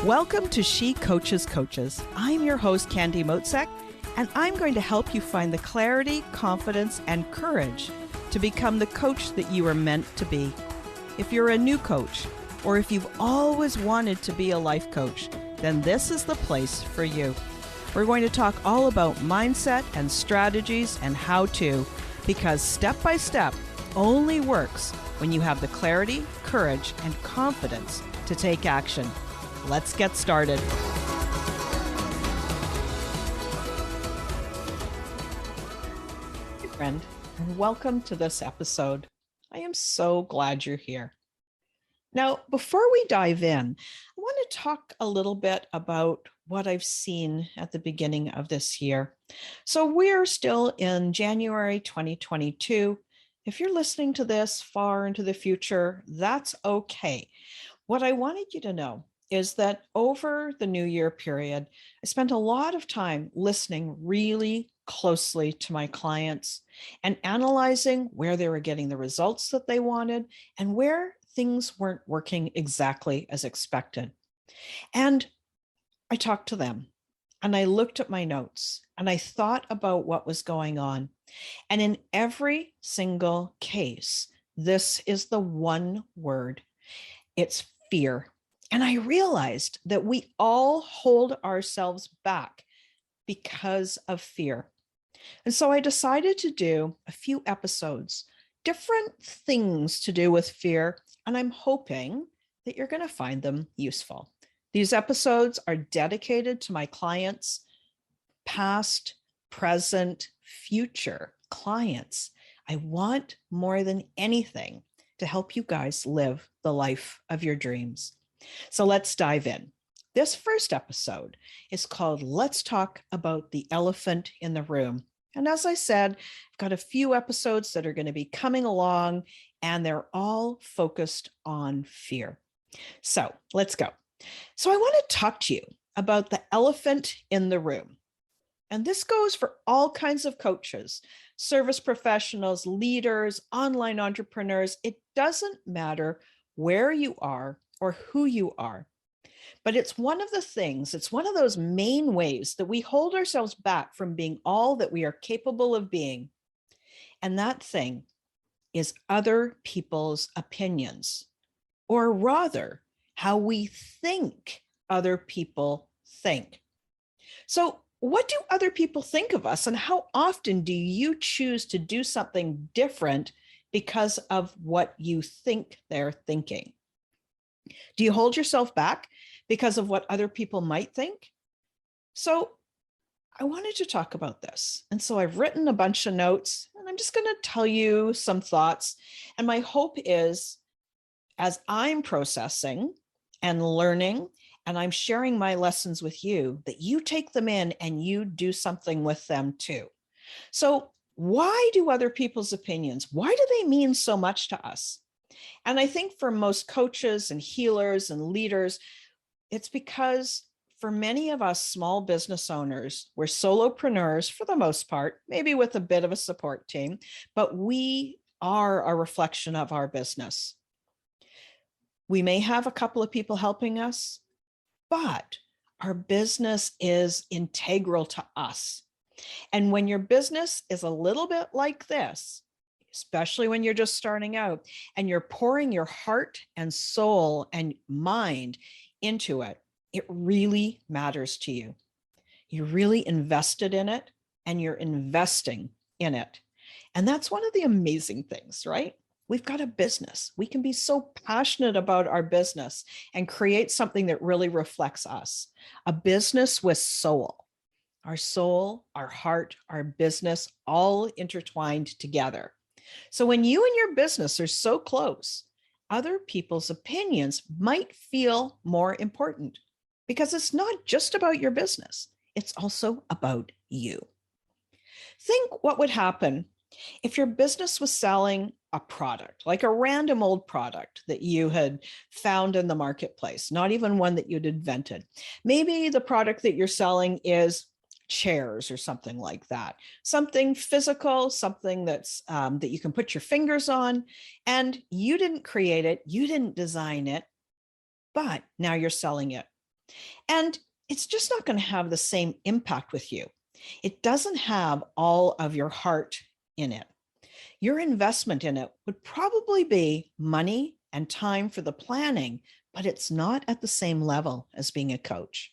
Welcome to She Coaches Coaches. I'm your host, Candy Motzek, and I'm going to help you find the clarity, confidence, and courage to become the coach that you are meant to be. If you're a new coach, or if you've always wanted to be a life coach, then this is the place for you. We're going to talk all about mindset and strategies and how to, because step by step only works when you have the clarity, courage, and confidence to take action. Let's get started. Hey friend, and welcome to this episode. I am so glad you're here. Now, before we dive in, I want to talk a little bit about what I've seen at the beginning of this year. So we're still in January 2022. If you're listening to this far into the future, that's okay. What I wanted you to know is that over the New Year period, I spent a lot of time listening really closely to my clients and analyzing where they were getting the results that they wanted and where things weren't working exactly as expected. And I talked to them and I looked at my notes and I thought about what was going on. And in every single case, this is the one word. It's fear. And I realized that we all hold ourselves back because of fear. And so I decided to do a few episodes, different things to do with fear, and I'm hoping that you're going to find them useful. These episodes are dedicated to my clients, past, present, future clients. I want more than anything to help you guys live the life of your dreams. So let's dive in. This first episode is called Let's Talk About the Elephant in the Room. And as I said, I've got a few episodes that are going to be coming along, and they're all focused on fear. So let's go. So I want to talk to you about the elephant in the room. And this goes for all kinds of coaches, service professionals, leaders, online entrepreneurs. It doesn't matter where you are or who you are. But it's one of the things, it's one of those main ways that we hold ourselves back from being all that we are capable of being. And that thing is other people's opinions, or rather, how we think other people think. So, what do other people think of us, and how often do you choose to do something different because of what you think they're thinking? Do you hold yourself back because of what other people might think? So I wanted to talk about this. And so I've written a bunch of notes, and I'm just going to tell you some thoughts. And my hope is, as I'm processing and learning, and I'm sharing my lessons with you, that you take them in and you do something with them too. So why do other people's opinions, why do they mean so much to us? And I think for most coaches and healers and leaders, it's because for many of us small business owners, we're solopreneurs for the most part, maybe with a bit of a support team, but we are a reflection of our business. We may have a couple of people helping us, but our business is integral to us. And when your business is a little bit like this, especially when you're just starting out and you're pouring your heart and soul and mind into it, it really matters to you. You're really invested in it and you're investing in it. And that's one of the amazing things, right? We've got a business. We can be so passionate about our business and create something that really reflects us. A business with soul. Our soul, our heart, our business, all intertwined together. So when you and your business are so close, other people's opinions might feel more important because it's not just about your business. It's also about you. Think what would happen if your business was selling a product, like a random old product that you had found in the marketplace, not even one that you'd invented. Maybe the product that you're selling is chairs or something like that, something physical, something that's that you can put your fingers on, and you didn't create it, you didn't design it, but now you're selling it. And it's just not going to have the same impact with you. It doesn't have all of your heart in it. Your investment in it would probably be money and time for the planning, but it's not at the same level as being a coach.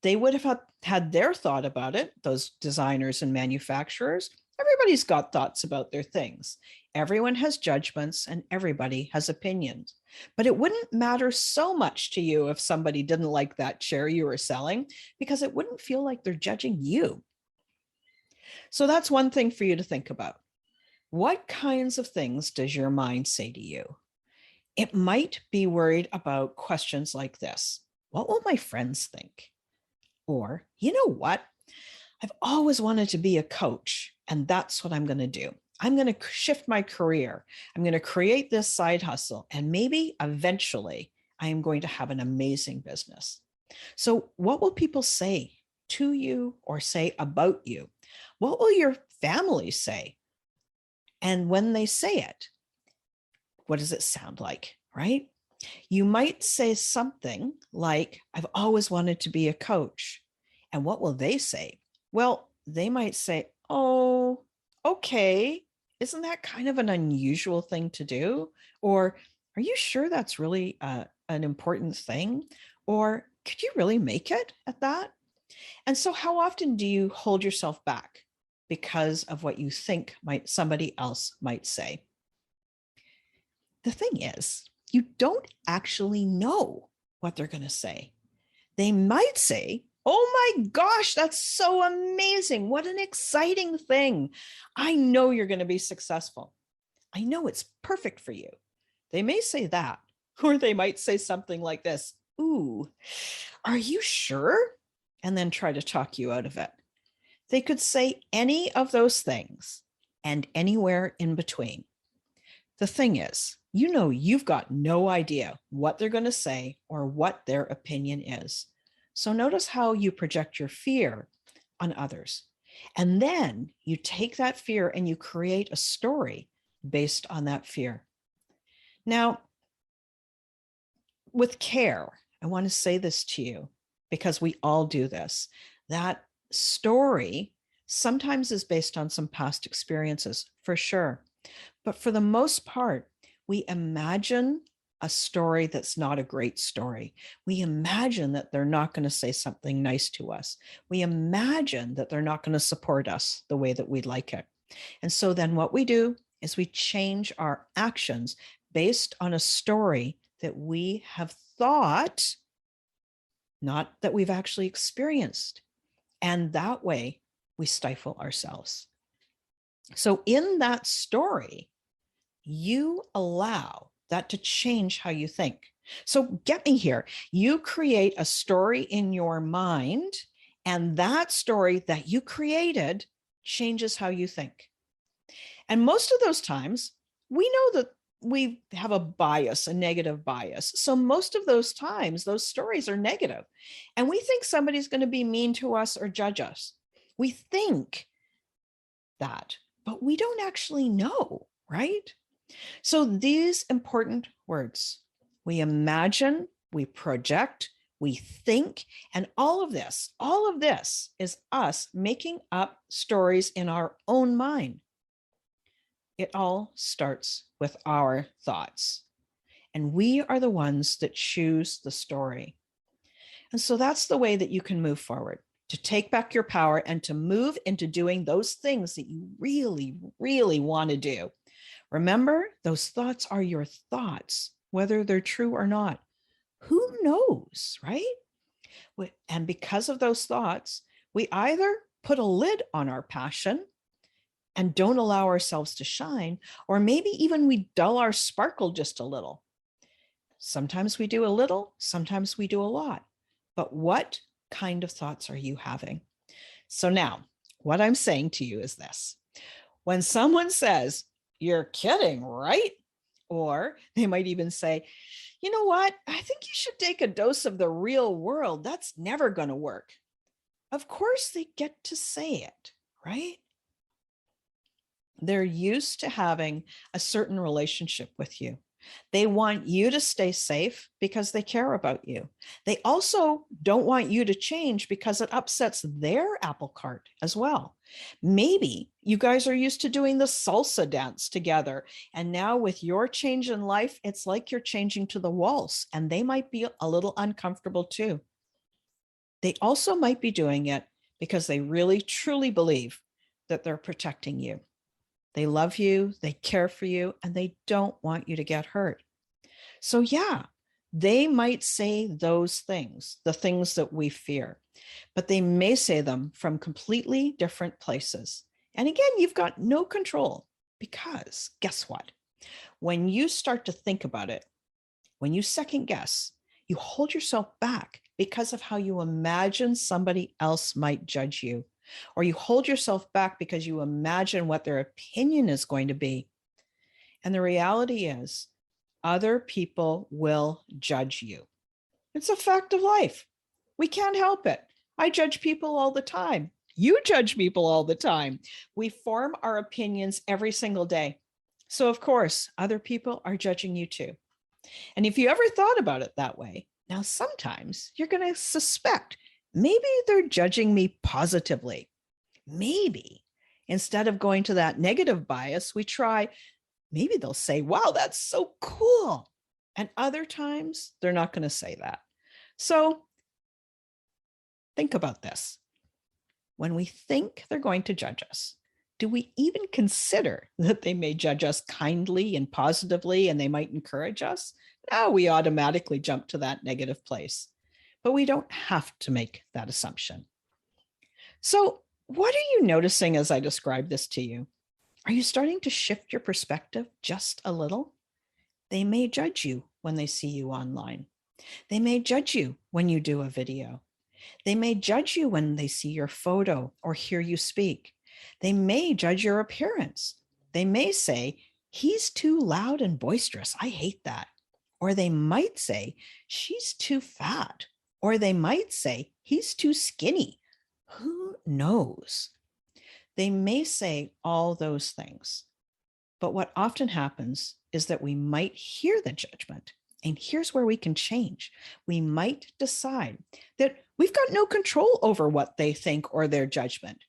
They would have had their thought about it, those designers and manufacturers. Everybody's got thoughts about their things. Everyone has judgments and everybody has opinions. But it wouldn't matter so much to you if somebody didn't like that chair you were selling, because it wouldn't feel like they're judging you. So that's one thing for you to think about. What kinds of things does your mind say to you? It might be worried about questions like this. What will my friends think? Or, you know what? I've always wanted to be a coach, and that's what I'm going to do. I'm going to shift my career. I'm going to create this side hustle, and maybe eventually I am going to have an amazing business. So, what will people say to you or say about you? What will your family say? And when they say it, what does it sound like, right? You might say something like, I've always wanted to be a coach. And what will they say? Well, they might say, oh, okay. Isn't that kind of an unusual thing to do? Or are you sure that's really an important thing? Or could you really make it at that? And so how often do you hold yourself back because of what you think somebody else might say? The thing is, you don't actually know what they're going to say. They might say, oh my gosh, that's so amazing. What an exciting thing. I know you're going to be successful. I know it's perfect for you. They may say that, or they might say something like this. Ooh, are you sure? And then try to talk you out of it. They could say any of those things and anywhere in between. The thing is, you know, you've got no idea what they're going to say or what their opinion is. So notice how you project your fear on others. And then you take that fear and you create a story based on that fear. Now, with care, I want to say this to you because we all do this. That story sometimes is based on some past experiences, for sure. But for the most part, we imagine a story that's not a great story. We imagine that they're not going to say something nice to us. We imagine that they're not going to support us the way that we'd like it. And so then what we do is we change our actions based on a story that we have thought, not that we've actually experienced. And that way we stifle ourselves. So in that story, you allow that to change how you think. So get me here. You create a story in your mind, and that story that you created changes how you think. And most of those times, we know that we have a bias, a negative bias. So most of those times, those stories are negative. And we think somebody's going to be mean to us or judge us. We think that, but we don't actually know, right? So these important words, we imagine, we project, we think, and all of this is us making up stories in our own mind. It all starts with our thoughts, and we are the ones that choose the story. And so that's the way that you can move forward, to take back your power and to move into doing those things that you really, really want to do. Remember, those thoughts are your thoughts, whether they're true or not. Who knows, right? And because of those thoughts, we either put a lid on our passion and don't allow ourselves to shine, or maybe even we dull our sparkle just a little. Sometimes we do a little, sometimes we do a lot. But what kind of thoughts are you having? So now, what I'm saying to you is this. When someone says, you're kidding, right? Or they might even say, you know what? I think you should take a dose of the real world. That's never going to work. Of course, they get to say it, right? They're used to having a certain relationship with you. They want you to stay safe because they care about you. They also don't want you to change because it upsets their apple cart as well. Maybe you guys are used to doing the salsa dance together. And now, with your change in life, it's like you're changing to the waltz, and they might be a little uncomfortable too. They also might be doing it because they really truly believe that they're protecting you. They love you, they care for you, and they don't want you to get hurt. So, yeah, they might say those things, the things that we fear, but they may say them from completely different places. And again, you've got no control because guess what? When you start to think about it, when you second guess, you hold yourself back because of how you imagine somebody else might judge you, or you hold yourself back because you imagine what their opinion is going to be. And the reality is, other people will judge you. It's a fact of life. We can't help it. I judge people all the time. You judge people all the time. We form our opinions every single day. So, of course, other people are judging you too. And if you ever thought about it that way, now sometimes you're going to suspect maybe they're judging me positively. Maybe instead of going to that negative bias, we try, maybe they'll say, wow, that's so cool. And other times they're not going to say that. So think about this. When we think they're going to judge us, do we even consider that they may judge us kindly and positively and they might encourage us? No, we automatically jump to that negative place. But we don't have to make that assumption. So, what are you noticing as I describe this to you? Are you starting to shift your perspective just a little? They may judge you when they see you online. They may judge you when you do a video. They may judge you when they see your photo or hear you speak. They may judge your appearance. They may say, he's too loud and boisterous. I hate that. Or they might say, she's too fat. Or they might say, he's too skinny. Who knows? They may say all those things. But what often happens is that we might hear the judgment. And here's where we can change. We might decide that we've got no control over what they think or their judgment.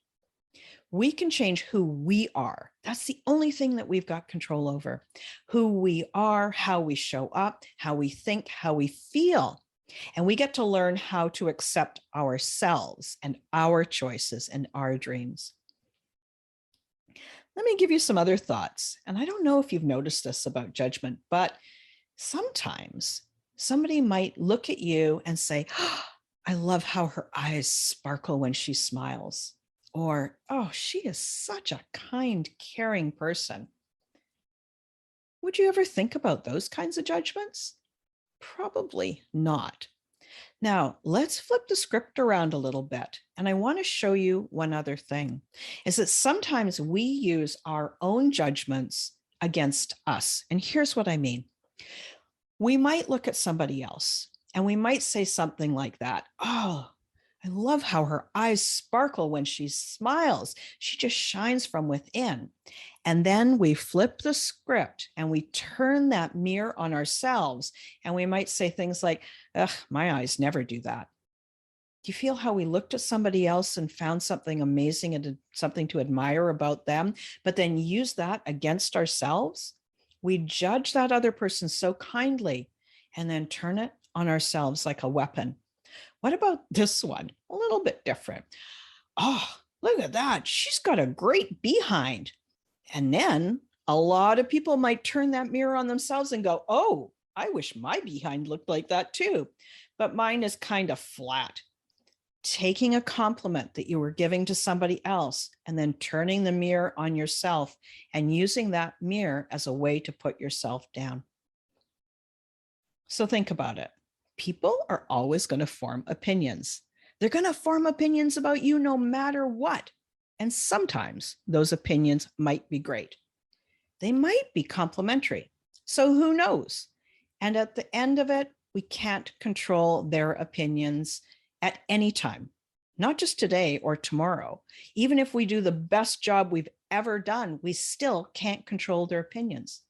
We can change who we are. That's the only thing that we've got control over. Who we are, how we show up, how we think, how we feel. And we get to learn how to accept ourselves and our choices and our dreams. Let me give you some other thoughts. And I don't know if you've noticed this about judgment, but sometimes somebody might look at you and say, oh, I love how her eyes sparkle when she smiles. Or, oh, she is such a kind, caring person. Would you ever think about those kinds of judgments? Probably not. Now, let's flip the script around a little bit. And I want to show you one other thing, is that sometimes we use our own judgments against us. And here's what I mean. We might look at somebody else and we might say something like that. Oh, I love how her eyes sparkle when she smiles. She just shines from within. And then we flip the script and we turn that mirror on ourselves. And we might say things like, ugh, my eyes never do that. Do you feel how we looked at somebody else and found something amazing and something to admire about them, but then use that against ourselves? We judge that other person so kindly and then turn it on ourselves like a weapon. What about this one? A little bit different. Oh, look at that. She's got a great behind. And then a lot of people might turn that mirror on themselves and go, oh, I wish my behind looked like that too. But mine is kind of flat. Taking a compliment that you were giving to somebody else and then turning the mirror on yourself and using that mirror as a way to put yourself down. So think about it. People are always going to form opinions. They're going to form opinions about you no matter what. And sometimes those opinions might be great. They might be complimentary. So who knows? And at the end of it, we can't control their opinions at any time, not just today or tomorrow. Even if we do the best job we've ever done, we still can't control their opinions.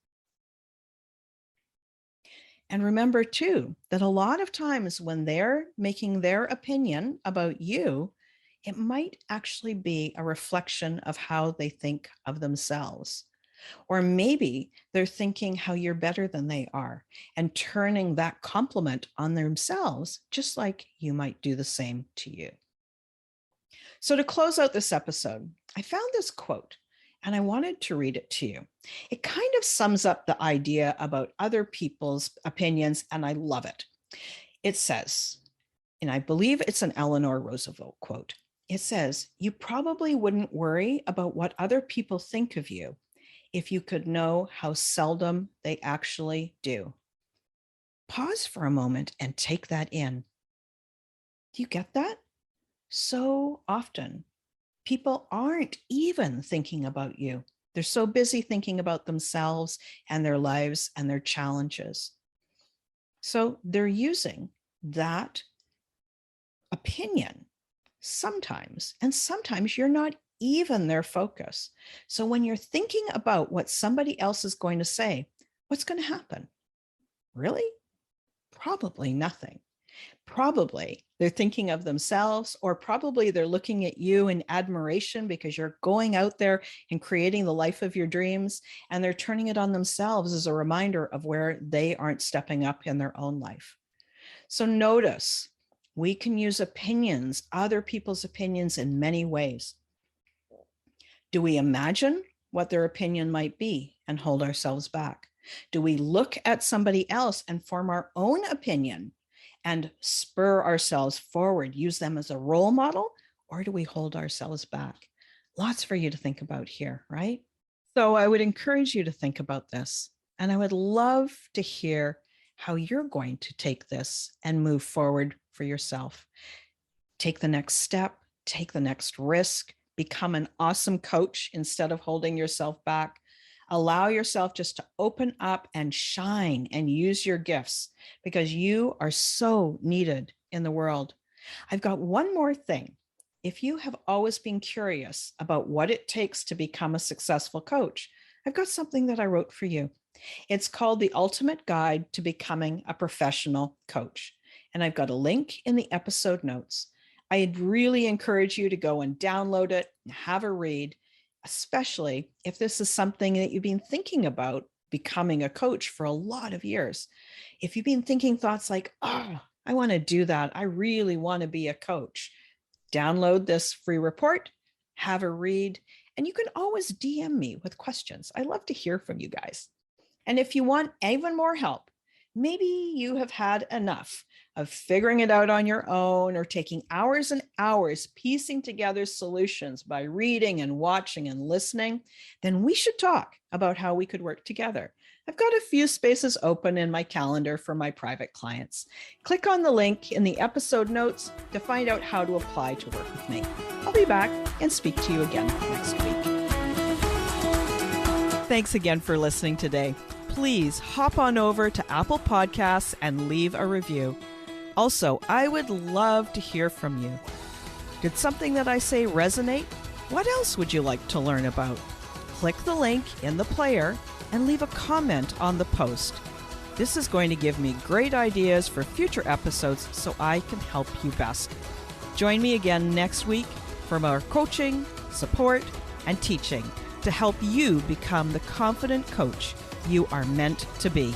And remember too, that a lot of times when they're making their opinion about you, it might actually be a reflection of how they think of themselves. Or maybe they're thinking how you're better than they are and turning that compliment on themselves, just like you might do the same to you. So to close out this episode, I found this quote and I wanted to read it to you. It kind of sums up the idea about other people's opinions, and I love it. It says, and I believe it's an Eleanor Roosevelt quote. It says, "You probably wouldn't worry about what other people think of you if you could know how seldom they actually do." Pause for a moment and take that in. Do you get that? So often, people aren't even thinking about you. They're so busy thinking about themselves and their lives and their challenges. So they're using that opinion sometimes, and sometimes you're not even their focus. So when you're thinking about what somebody else is going to say, what's going to happen? Really? Probably nothing. Probably they're thinking of themselves, or probably they're looking at you in admiration because you're going out there and creating the life of your dreams, and they're turning it on themselves as a reminder of where they aren't stepping up in their own life. So notice, we can use opinions, other people's opinions, in many ways. Do we imagine what their opinion might be and hold ourselves back? Do we look at somebody else and form our own opinion and spur ourselves forward, use them as a role model, or do we hold ourselves back? Lots for you to think about here, right? So I would encourage you to think about this, and I would love to hear how you're going to take this and move forward for yourself. Take the next step, take the next risk, become an awesome coach instead of holding yourself back. Allow yourself just to open up and shine and use your gifts, because you are so needed in the world. I've got one more thing. If you have always been curious about what it takes to become a successful coach, I've got something that I wrote for you. It's called The Ultimate Guide to Becoming a Professional Coach. And I've got a link in the episode notes. I'd really encourage you to go and download it and have a read, especially if this is something that you've been thinking about becoming a coach for a lot of years. If you've been thinking thoughts like, oh, I want to do that, I really want to be a coach, download this free report, have a read, and you can always DM me with questions. I love to hear from you guys. And if you want even more help, maybe you have had enough of figuring it out on your own, or taking hours and hours piecing together solutions by reading and watching and listening, then we should talk about how we could work together. I've got a few spaces open in my calendar for my private clients. Click on the link in the episode notes to find out how to apply to work with me. I'll be back and speak to you again next week. Thanks again for listening today. Please hop on over to Apple Podcasts and leave a review. Also, I would love to hear from you. Did something that I say resonate? What else would you like to learn about? Click the link in the player and leave a comment on the post. This is going to give me great ideas for future episodes so I can help you best. Join me again next week for more coaching, support, and teaching to help you become the confident coach you are meant to be.